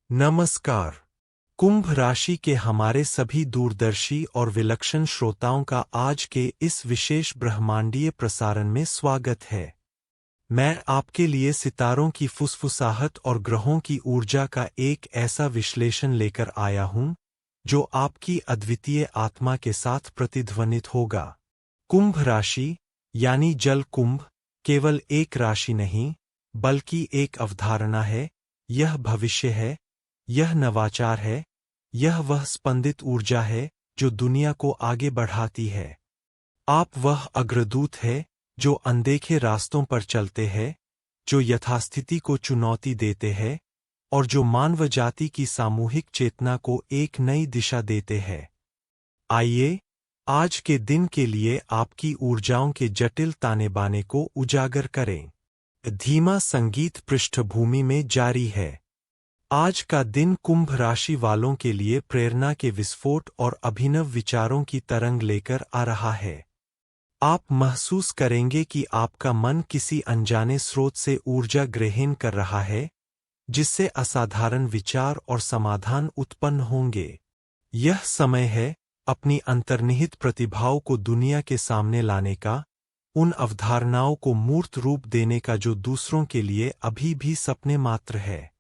नमस्कार। कुंभ राशि के हमारे सभी दूरदर्शी और विलक्षण श्रोताओं का आज के इस विशेष ब्रह्मांडीय प्रसारण में स्वागत है। मैं आपके लिए सितारों की फुसफुसाहट और ग्रहों की ऊर्जा का एक ऐसा विश्लेषण लेकर आया हूं जो आपकी अद्वितीय आत्मा के साथ प्रतिध्वनित होगा। कुंभ राशि यानी जल कुंभ केवल एक राशि नहीं बल्कि एक अवधारणा है। यह भविष्य है, यह नवाचार है, यह वह स्पंदित ऊर्जा है जो दुनिया को आगे बढ़ाती है। आप वह अग्रदूत है जो अनदेखे रास्तों पर चलते हैं, जो यथास्थिति को चुनौती देते हैं और जो मानव जाति की सामूहिक चेतना को एक नई दिशा देते हैं। आइए आज के दिन के लिए आपकी ऊर्जाओं के जटिल ताने बाने को उजागर करें। धीमा संगीत पृष्ठभूमि में जारी है। आज का दिन कुंभ राशि वालों के लिए प्रेरणा के विस्फोट और अभिनव विचारों की तरंग लेकर आ रहा है। आप महसूस करेंगे कि आपका मन किसी अनजाने स्रोत से ऊर्जा ग्रहण कर रहा है, जिससे असाधारण विचार और समाधान उत्पन्न होंगे। यह समय है अपनी अंतर्निहित प्रतिभाओं को दुनिया के सामने लाने का, उन अवधारणाओं को मूर्त रूप देने का जो दूसरों के लिए अभी भी सपने मात्र है।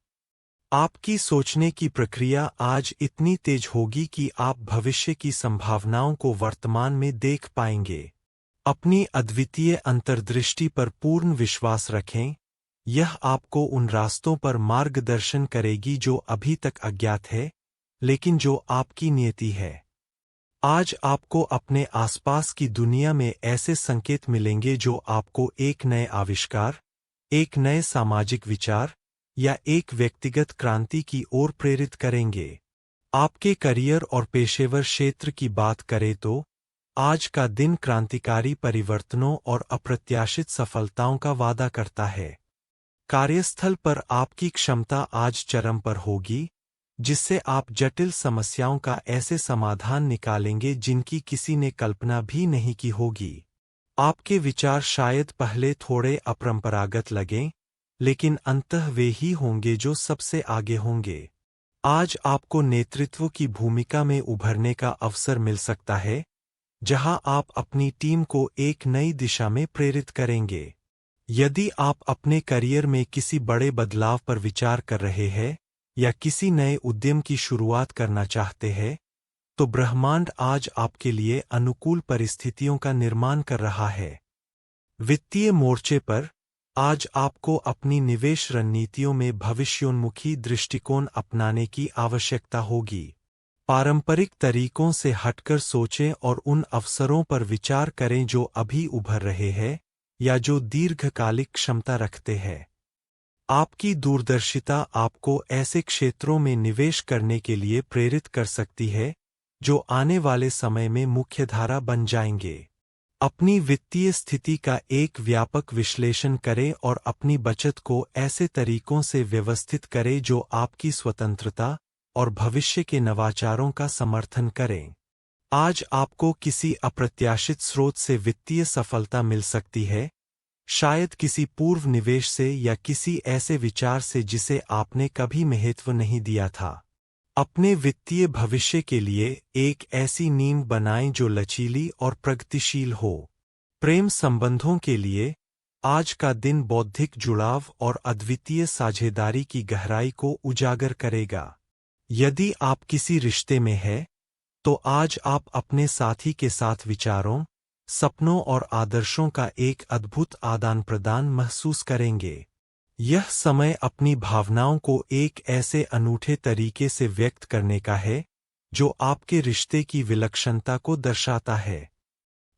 आपकी सोचने की प्रक्रिया आज इतनी तेज होगी कि आप भविष्य की संभावनाओं को वर्तमान में देख पाएंगे। अपनी अद्वितीय अंतर्दृष्टि पर पूर्ण विश्वास रखें। यह आपको उन रास्तों पर मार्गदर्शन करेगी जो अभी तक अज्ञात है, लेकिन जो आपकी नियति है। आज आपको अपने आसपास की दुनिया में ऐसे संकेत मिलेंगे जो आपको एक नए आविष्कार, एक नए सामाजिक विचार या एक व्यक्तिगत क्रांति की ओर प्रेरित करेंगे। आपके करियर और पेशेवर क्षेत्र की बात करें तो आज का दिन क्रांतिकारी परिवर्तनों और अप्रत्याशित सफलताओं का वादा करता है। कार्यस्थल पर आपकी क्षमता आज चरम पर होगी, जिससे आप जटिल समस्याओं का ऐसे समाधान निकालेंगे जिनकी किसी ने कल्पना भी नहीं की होगी। आपके विचार शायद पहले थोड़े अपरंपरागत लगें, लेकिन अंततः वे ही होंगे जो सबसे आगे होंगे। आज आपको नेतृत्व की भूमिका में उभरने का अवसर मिल सकता है, जहां आप अपनी टीम को एक नई दिशा में प्रेरित करेंगे। यदि आप अपने करियर में किसी बड़े बदलाव पर विचार कर रहे हैं या किसी नए उद्यम की शुरुआत करना चाहते हैं, तो ब्रह्मांड आज आपके लिए अनुकूल परिस्थितियों का निर्माण कर रहा है। वित्तीय मोर्चे पर आज आपको अपनी निवेश रणनीतियों में भविष्योन्मुखी दृष्टिकोण अपनाने की आवश्यकता होगी। पारंपरिक तरीकों से हटकर सोचें और उन अवसरों पर विचार करें जो अभी उभर रहे हैं या जो दीर्घकालिक क्षमता रखते हैं। आपकी दूरदर्शिता आपको ऐसे क्षेत्रों में निवेश करने के लिए प्रेरित कर सकती है जो आने वाले समय में मुख्यधारा बन जाएंगे। अपनी वित्तीय स्थिति का एक व्यापक विश्लेषण करें और अपनी बचत को ऐसे तरीकों से व्यवस्थित करें जो आपकी स्वतंत्रता और भविष्य के नवाचारों का समर्थन करें। आज आपको किसी अप्रत्याशित स्रोत से वित्तीय सफलता मिल सकती है, शायद किसी पूर्व निवेश से या किसी ऐसे विचार से जिसे आपने कभी महत्व नहीं दिया था। अपने वित्तीय भविष्य के लिए एक ऐसी नींव बनाएं जो लचीली और प्रगतिशील हो। प्रेम संबंधों के लिए आज का दिन बौद्धिक जुड़ाव और अद्वितीय साझेदारी की गहराई को उजागर करेगा। यदि आप किसी रिश्ते में हैं, तो आज आप अपने साथी के साथ विचारों, सपनों और आदर्शों का एक अद्भुत आदान प्रदान महसूस करेंगे। यह समय अपनी भावनाओं को एक ऐसे अनूठे तरीके से व्यक्त करने का है जो आपके रिश्ते की विलक्षणता को दर्शाता है।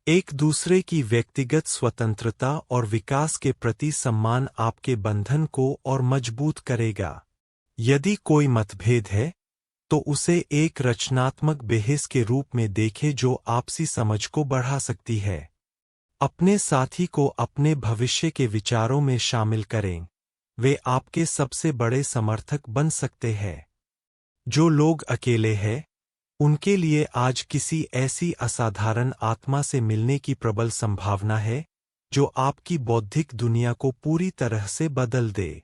एक दूसरे की व्यक्तिगत स्वतंत्रता और विकास के प्रति सम्मान आपके बंधन को और मजबूत करेगा। यदि कोई मतभेद है, तो उसे एक रचनात्मक बहस के रूप में देखें जो आपसी समझ को बढ़ा सकती है। अपने साथी को अपने भविष्य के विचारों में शामिल करें। वे आपके सबसे बड़े समर्थक बन सकते हैं। जो लोग अकेले हैं, उनके लिए आज किसी ऐसी असाधारण आत्मा से मिलने की प्रबल संभावना है जो आपकी बौद्धिक दुनिया को पूरी तरह से बदल दे।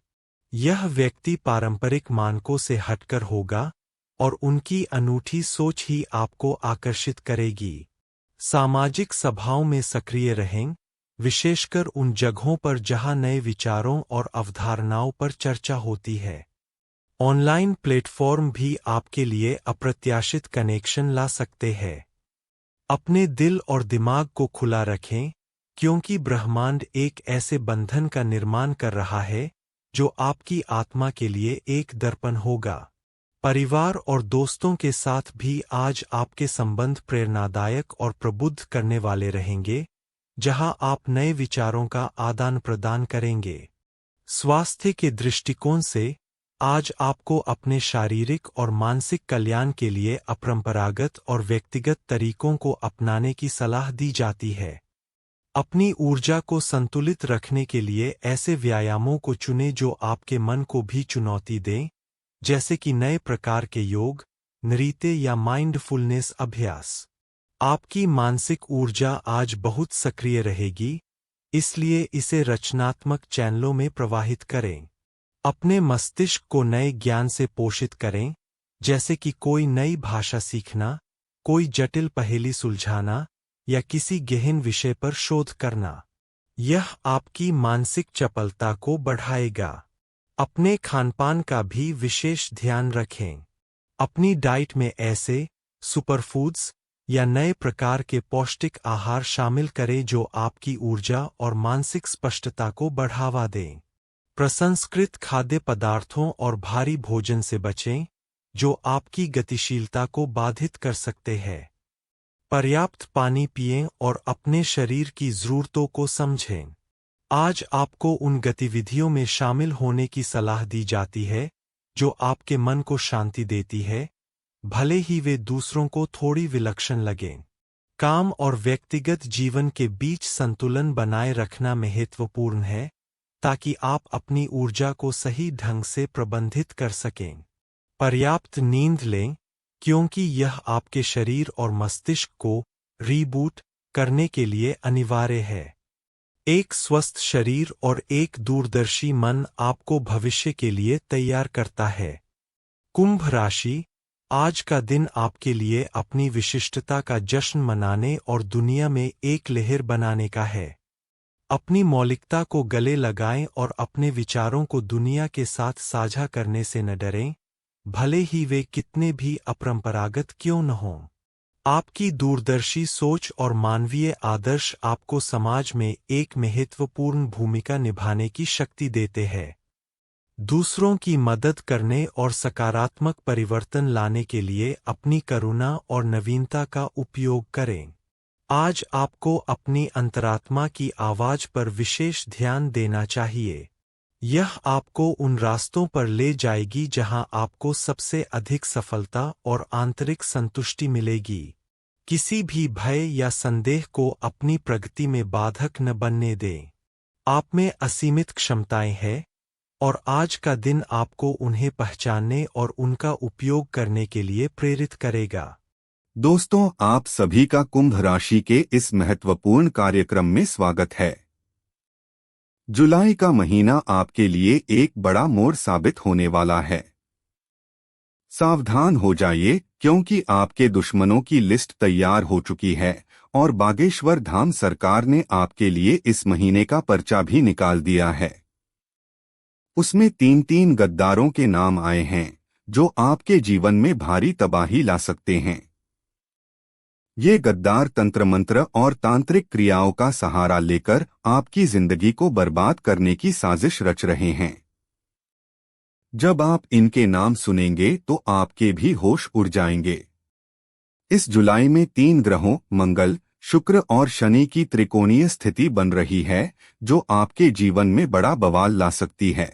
यह व्यक्ति पारंपरिक मानकों से हटकर होगा और उनकी अनूठी सोच ही आपको आकर्षित करेगी। सामाजिक सभाओं में सक्रिय रहें, विशेषकर उन जगहों पर जहां नए विचारों और अवधारणाओं पर चर्चा होती है। ऑनलाइन प्लेटफॉर्म भी आपके लिए अप्रत्याशित कनेक्शन ला सकते हैं। अपने दिल और दिमाग को खुला रखें, क्योंकि ब्रह्मांड एक ऐसे बंधन का निर्माण कर रहा है जो आपकी आत्मा के लिए एक दर्पण होगा। परिवार और दोस्तों के साथ भी आज आपके संबंध प्रेरणादायक और प्रबुद्ध करने वाले रहेंगे, जहां आप नए विचारों का आदान प्रदान करेंगे। स्वास्थ्य के दृष्टिकोण से आज आपको अपने शारीरिक और मानसिक कल्याण के लिए अपरंपरागत और व्यक्तिगत तरीकों को अपनाने की सलाह दी जाती है। अपनी ऊर्जा को संतुलित रखने के लिए ऐसे व्यायामों को चुनें जो आपके मन को भी चुनौती दें, जैसे कि नए प्रकार के योग, नृत्य या माइंडफुलनेस अभ्यास। आपकी मानसिक ऊर्जा आज बहुत सक्रिय रहेगी, इसलिए इसे रचनात्मक चैनलों में प्रवाहित करें। अपने मस्तिष्क को नए ज्ञान से पोषित करें, जैसे कि कोई नई भाषा सीखना, कोई जटिल पहेली सुलझाना या किसी गहन विषय पर शोध करना। यह आपकी मानसिक चपलता को बढ़ाएगा। अपने खानपान का भी विशेष ध्यान रखें। अपनी डाइट में ऐसे सुपरफूड्स या नए प्रकार के पौष्टिक आहार शामिल करें जो आपकी ऊर्जा और मानसिक स्पष्टता को बढ़ावा दें। प्रसंस्कृत खाद्य पदार्थों और भारी भोजन से बचें, जो आपकी गतिशीलता को बाधित कर सकते हैं। पर्याप्त पानी पिएं और अपने शरीर की ज़रूरतों को समझें। आज आपको उन गतिविधियों में शामिल होने की सलाह दी जाती है जो आपके मन को शांति देती है, भले ही वे दूसरों को थोड़ी विलक्षण लगें। काम और व्यक्तिगत जीवन के बीच संतुलन बनाए रखना महत्वपूर्ण है, ताकि आप अपनी ऊर्जा को सही ढंग से प्रबंधित कर सकें। पर्याप्त नींद लें, क्योंकि यह आपके शरीर और मस्तिष्क को रीबूट करने के लिए अनिवार्य है। एक स्वस्थ शरीर और एक दूरदर्शी मन आपको भविष्य के लिए तैयार करता है। कुंभ राशि, आज का दिन आपके लिए अपनी विशिष्टता का जश्न मनाने और दुनिया में एक लहर बनाने का है। अपनी मौलिकता को गले लगाएं और अपने विचारों को दुनिया के साथ साझा करने से न डरें, भले ही वे कितने भी अपरंपरागत क्यों न हों। आपकी दूरदर्शी सोच और मानवीय आदर्श आपको समाज में एक महत्वपूर्ण भूमिका निभाने की शक्ति देते हैं। दूसरों की मदद करने और सकारात्मक परिवर्तन लाने के लिए अपनी करुणा और नवीनता का उपयोग करें। आज आपको अपनी अंतरात्मा की आवाज पर विशेष ध्यान देना चाहिए। यह आपको उन रास्तों पर ले जाएगी जहां आपको सबसे अधिक सफलता और आंतरिक संतुष्टि मिलेगी। किसी भी भय या संदेह को अपनी प्रगति में बाधक न बनने दें। आप में असीमित क्षमताएं हैं, और आज का दिन आपको उन्हें पहचानने और उनका उपयोग करने के लिए प्रेरित करेगा। दोस्तों, आप सभी का कुंभ राशि के इस महत्वपूर्ण कार्यक्रम में स्वागत है। जुलाई का महीना आपके लिए एक बड़ा मोड़ साबित होने वाला है। सावधान हो जाइए, क्योंकि आपके दुश्मनों की लिस्ट तैयार हो चुकी है और बागेश्वर धाम सरकार ने आपके लिए इस महीने का पर्चा भी निकाल दिया है। उसमें 3 गद्दारों के नाम आए हैं जो आपके जीवन में भारी तबाही ला सकते हैं। ये गद्दार तंत्र मंत्र और तांत्रिक क्रियाओं का सहारा लेकर आपकी जिंदगी को बर्बाद करने की साजिश रच रहे हैं। जब आप इनके नाम सुनेंगे तो आपके भी होश उड़ जाएंगे। इस जुलाई में 3 ग्रहों मंगल, शुक्र और शनि की त्रिकोणीय स्थिति बन रही है, जो आपके जीवन में बड़ा बवाल ला सकती है।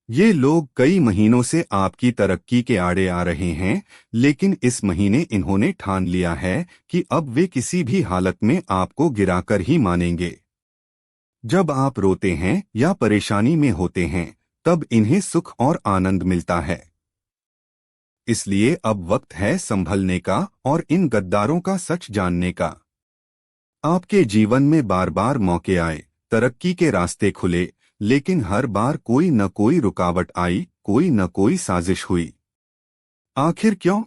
ये लोग कई महीनों से आपकी तरक्की के आड़े आ रहे हैं, लेकिन इस महीने इन्होंने ठान लिया है कि अब वे किसी भी हालत में आपको गिराकर ही मानेंगे। जब आप रोते हैं या परेशानी में होते हैं, तब इन्हें सुख और आनंद मिलता है। इसलिए अब वक्त है संभलने का और इन गद्दारों का सच जानने का। आपके जीवन में बार बार मौके आए, तरक्की के रास्ते खुले, लेकिन हर बार कोई न कोई रुकावट आई, कोई न कोई साजिश हुई। आखिर क्यों?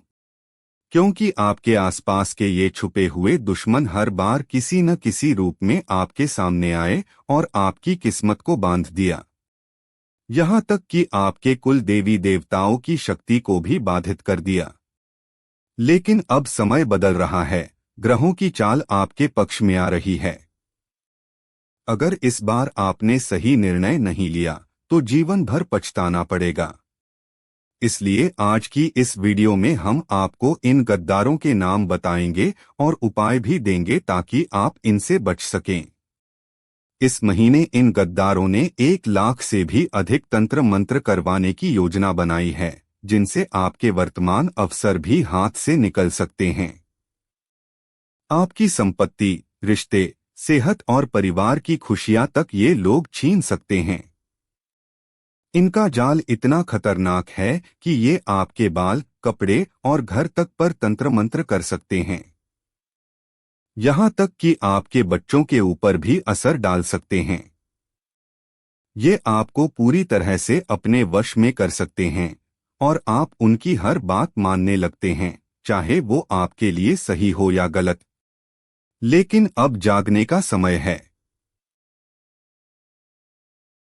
क्योंकि आपके आसपास के ये छुपे हुए दुश्मन हर बार किसी न किसी रूप में आपके सामने आए और आपकी किस्मत को बांध दिया। यहाँ तक कि आपके कुल देवी देवताओं की शक्ति को भी बाधित कर दिया। लेकिन अब समय बदल रहा है, ग्रहों की चाल आपके पक्ष में आ रही है। अगर इस बार आपने सही निर्णय नहीं लिया तो जीवन भर पछताना पड़ेगा। इसलिए आज की इस वीडियो में हम आपको इन गद्दारों के नाम बताएंगे और उपाय भी देंगे ताकि आप इनसे बच सकें। इस महीने इन गद्दारों ने 1 लाख से भी अधिक तंत्र मंत्र करवाने की योजना बनाई है, जिनसे आपके वर्तमान अवसर भी हाथ से निकल सकते हैं। आपकी संपत्ति, रिश्ते, सेहत और परिवार की खुशियां तक ये लोग छीन सकते हैं। इनका जाल इतना खतरनाक है कि ये आपके बाल, कपड़े और घर तक पर तंत्र मंत्र कर सकते हैं। यहाँ तक कि आपके बच्चों के ऊपर भी असर डाल सकते हैं। ये आपको पूरी तरह से अपने वश में कर सकते हैं और आप उनकी हर बात मानने लगते हैं, चाहे वो आपके लिए सही हो या गलत। लेकिन अब जागने का समय है।